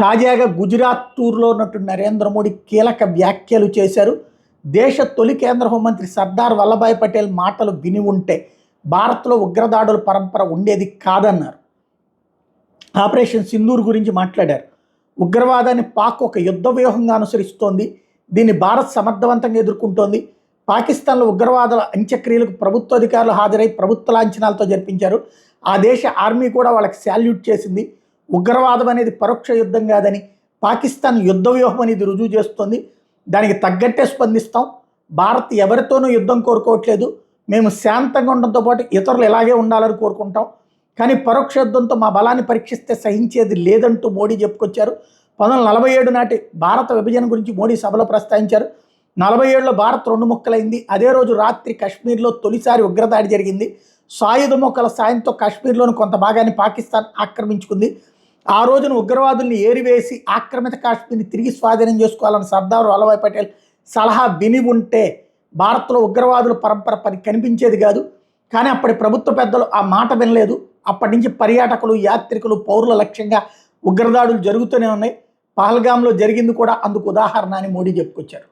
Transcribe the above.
తాజాగా గుజరాత్ టూర్లో ఉన్నటువంటి నరేంద్ర మోడీ కీలక వ్యాఖ్యలు చేశారు. దేశ తొలి కేంద్ర హోంమంత్రి సర్దార్ వల్లభాయ్ పటేల్ మాటలు విని ఉంటే భారత్లో ఉగ్రదాడుల పరంపర ఉండేది కాదన్నారు. ఆపరేషన్ సింధూర్ గురించి మాట్లాడారు. ఉగ్రవాదాన్ని పాక్ ఒక యుద్ధ వ్యూహంగా అనుసరిస్తోంది. దీన్ని భారత్ సమర్థవంతంగా ఎదుర్కొంటోంది. పాకిస్తాన్లో ఉగ్రవాదుల అంత్యక్రియలకు ప్రభుత్వ అధికారులు హాజరై ప్రభుత్వ లాంఛనాలతో జరిపించారు. ఆ దేశ ఆర్మీ కూడా వాళ్ళకి శాల్యూట్ చేసింది. ఉగ్రవాదం అనేది పరోక్ష యుద్ధం కాదని, పాకిస్తాన్ యుద్ధ వ్యూహం అనేది రుజువు చేస్తుంది. దానికి తగ్గట్టే స్పందిస్తాం. భారత్ ఎవరితోనూ యుద్ధం కోరుకోవట్లేదు. మేము శాంతంగా ఉండడంతో పాటు ఇతరులు ఇలాగే ఉండాలని కోరుకుంటాం. కానీ పరోక్ష యుద్ధంతో మా బలాన్ని పరీక్షిస్తే సహించేది లేదంటూ మోడీ చెప్పుకొచ్చారు. 1947 నాటి భారత విభజన గురించి మోడీ సభలో ప్రస్తావించారు. 47లో భారత్ రెండు ముక్కలైంది. అదే రోజు రాత్రి కాశ్మీర్లో తొలిసారి ఉగ్రదాడి జరిగింది. సాయుధ మొక్కల సాయంతో కాశ్మీర్లోని కొంత భాగాన్ని పాకిస్తాన్ ఆక్రమించుకుంది. ఆ రోజున ఉగ్రవాదుల్ని ఏరివేసి ఆక్రమిత కాశ్మీర్ని తిరిగి స్వాధీనం చేసుకోవాలని సర్దార్ వల్లభాయ్ పటేల్ సలహా విని ఉంటే భారత్లో ఉగ్రవాదుల పరంపర కనిపించేది కాదు. కానీ అప్పటి ప్రభుత్వ పెద్దలు ఆ మాట వినలేదు. అప్పటి నుంచి పర్యాటకులు, యాత్రికులు, పౌరుల లక్ష్యంగా ఉగ్రదాడులు జరుగుతూనే ఉన్నాయి. పహల్గామ్లో జరిగింది కూడా అందుకు ఉదాహరణ అని మోడీ చెప్పుకొచ్చారు.